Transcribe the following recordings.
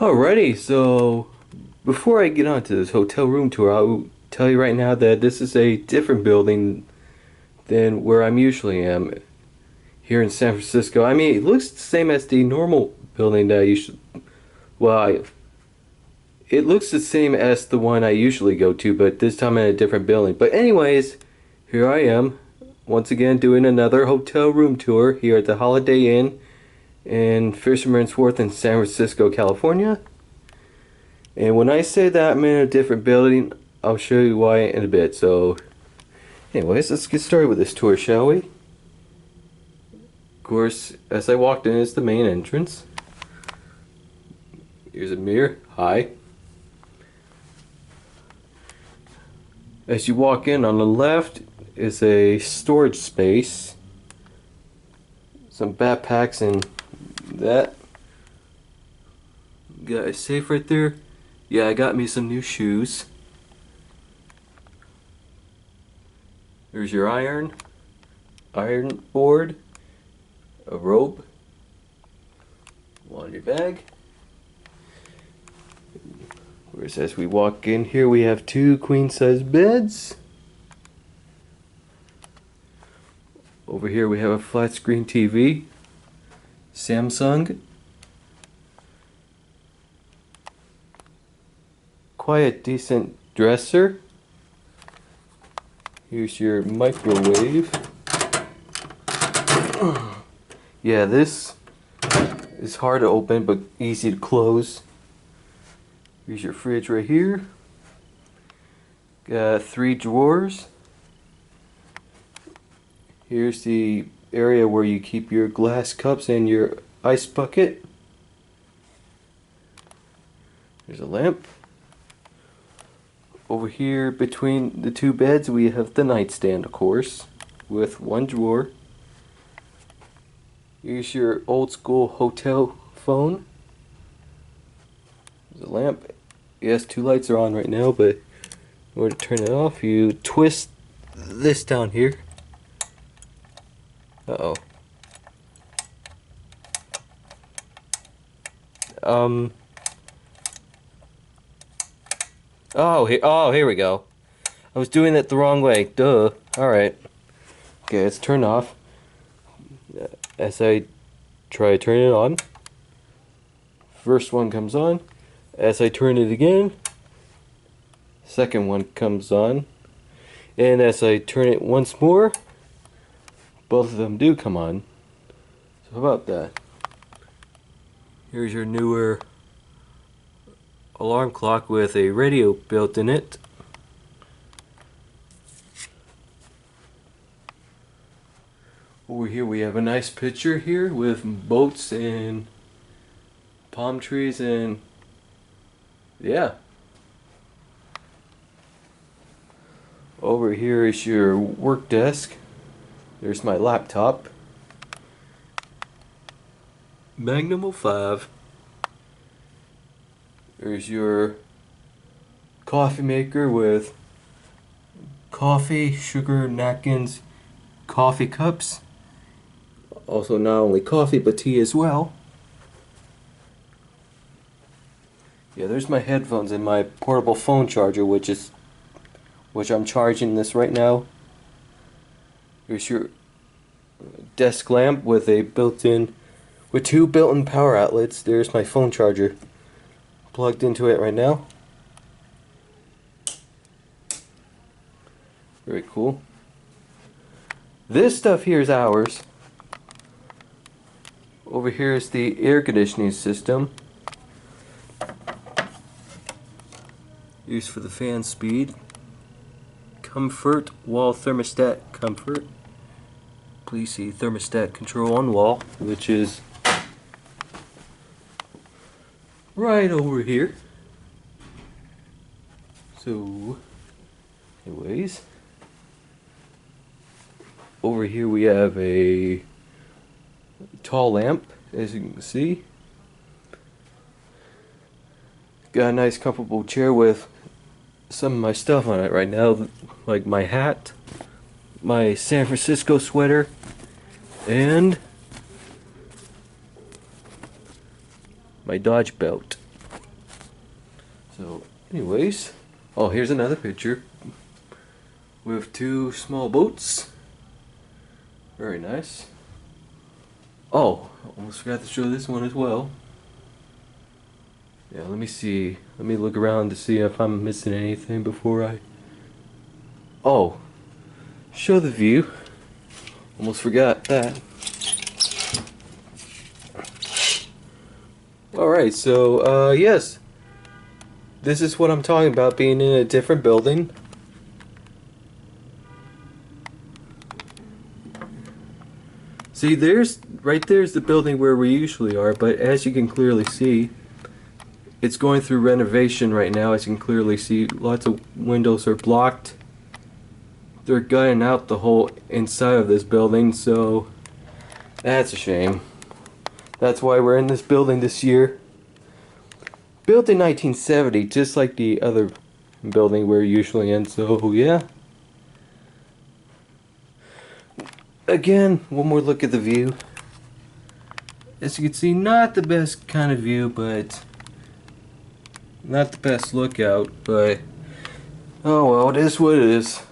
Alrighty, so before I get on to this hotel room tour, I'll tell you right now that this is a different building than where I'm usually am here in San Francisco. I mean, it looks the same as the normal building that I usually, well, it looks the same as the one I usually go to, but this time in a different building. But anyways, here I am, once again doing another hotel room tour here at the Holiday Inn in Fisherman's Wharf in San Francisco, California. And when I say that I'm in a different building, I'll show you why in a bit. So, anyways, let's get started with this tour, shall we? Of course, as I walked in, it's the main entrance. Here's a mirror. Hi. As you walk in, on the left is a storage space. Some backpacks and that. Got a safe right there. Yeah, I got me some new shoes. There's your iron board, a rope, laundry bag. Whereas as we walk in here, we have two queen-size beds. Over here we have a flat screen TV, Samsung. Quite decent dresser. Here's your microwave. Yeah, this is hard to open but easy to close. Here's your fridge right here. Got 3 drawers. Here's the area where you keep your glass cups and your ice bucket. There's a lamp. Over here between the two beds we have the nightstand, of course, with 1 drawer. Here's your old school hotel phone. There's a lamp. Yes, 2 lights are on right now, but in order to turn it off, you twist this down here. Uh-oh. Oh, here we go. I was doing it the wrong way. Duh. Alright. Okay, it's turned off. As I try to turn it on, first one comes on. As I turn it again, second one comes on. And as I turn it once more, both of them do come on. So how about that? Here's your newer alarm clock with a radio built in it. Over here we have a nice picture here with boats and palm trees and yeah. Over here is your work desk. There's my laptop. Magnum 05. There's your coffee maker with coffee, sugar, napkins, coffee cups. Also not only coffee but tea as well. Yeah, there's my headphones and my portable phone charger, which I'm charging this right now. Here's your desk lamp with with 2 built-in power outlets. There's my phone charger plugged into it right now. Very cool. This stuff here is ours. Over here is the air conditioning system. Used for the fan speed. Comfort wall thermostat comfort. Please see thermostat control on wall, which is right over here. So, anyways, over here we have a tall lamp, as you can see. Got a nice comfortable chair with some of my stuff on it right now, like my hat, my San Francisco sweater, and my Dodge belt. So, anyways, oh, here's another picture with two small boats. Very nice. Oh, almost forgot to show this one as well. Yeah, let me see. Let me look around to see if I'm missing anything before I... Oh, show the view. Almost forgot that. Alright, so, yes. This is what I'm talking about, being in a different building. See, right there's the building where we usually are, but as you can clearly see, it's going through renovation right now. As you can clearly see, lots of windows are blocked. They're gutting out the whole inside of this building, so that's a shame. That's why we're in this building this year. Built in 1970, just like the other building we're usually in, so yeah. Again, one more look at the view. As you can see, not the best kind of view, but not the best lookout, but oh well, it is what it is.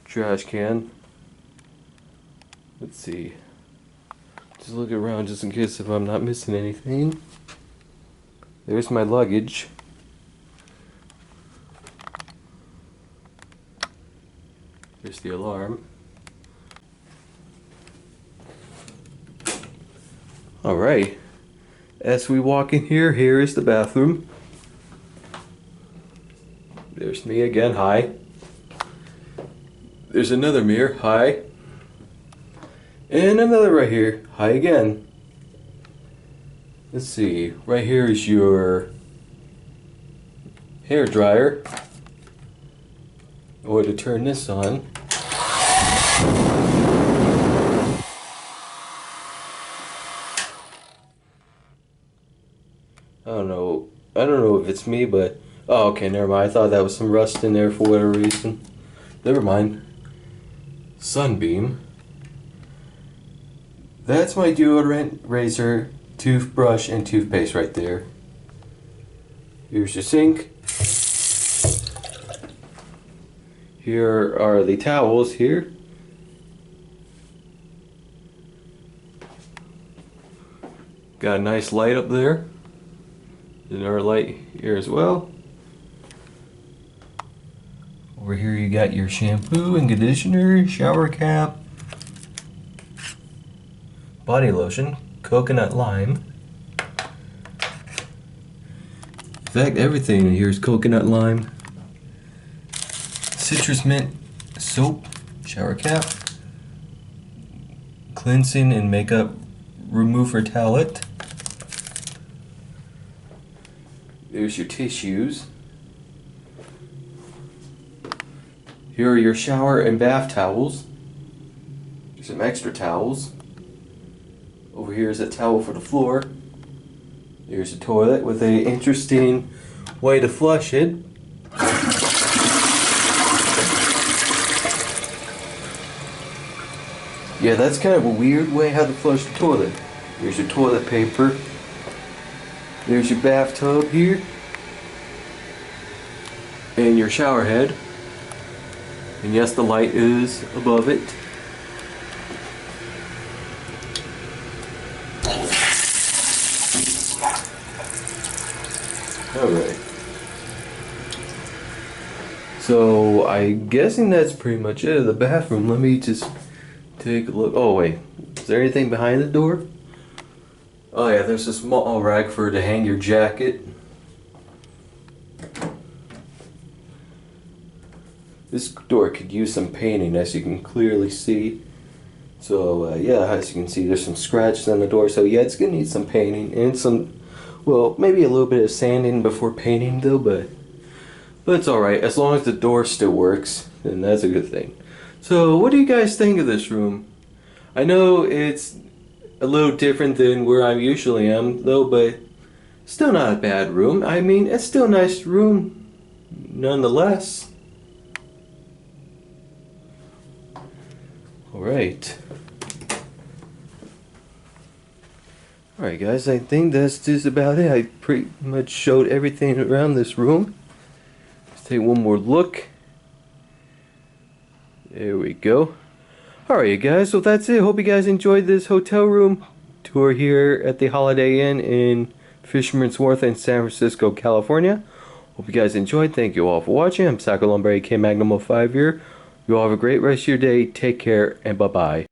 Trash can. Let's see. Just look around just in case if I'm not missing anything. There's my luggage. There's the alarm. Alright. As we walk in here, here is the bathroom. There's me again, hi. There's another mirror, hi. And another right here, hi again. Let's see, right here is your hair dryer. Or to turn this on. I don't know if it's me, but oh, okay, never mind. I thought that was some rust in there for whatever reason. Never mind. Sunbeam. That's my deodorant, razor, toothbrush, and toothpaste right there. Here's your sink. Here are the towels here. Got a nice light up there. Another light here as well. Over here you got your shampoo and conditioner, shower cap, body lotion, coconut lime. In fact, everything in here is coconut lime. Citrus mint soap, shower cap, cleansing and makeup remover towelette. There's your tissues. Here are your shower and bath towels. There's some extra towels. Over here is a towel for the floor. There's a toilet with a interesting way to flush it. Yeah, that's kind of a weird way how to flush the toilet. There's your toilet paper. There's your bathtub here. And your shower head. And yes, the light is above it. Alright. So, I'm guessing that's pretty much it. The bathroom. Let me just take a look. Oh, wait. Is there anything behind the door? Oh, yeah, there's a small rack for to hang your jacket. This door could use some painting, as you can clearly see. So, yeah, as you can see, there's some scratches on the door. So, yeah, it's going to need some painting and some, well, maybe a little bit of sanding before painting, though, but it's alright. As long as the door still works, then that's a good thing. So, what do you guys think of this room? I know it's a little different than where I usually am, though, but still not a bad room. I mean, it's still a nice room, nonetheless. Alright. Alright guys, I think that's just about it. I pretty much showed everything around this room. Let's take one more look. There we go. Alright guys, so that's it. Hope you guys enjoyed this hotel room tour here at the Holiday Inn in Fisherman's Wharf in San Francisco, California. Hope you guys enjoyed. Thank you all for watching. I'm Sacco Lumber, AK Magnum 05 here. You all have a great rest of your day. Take care and bye-bye.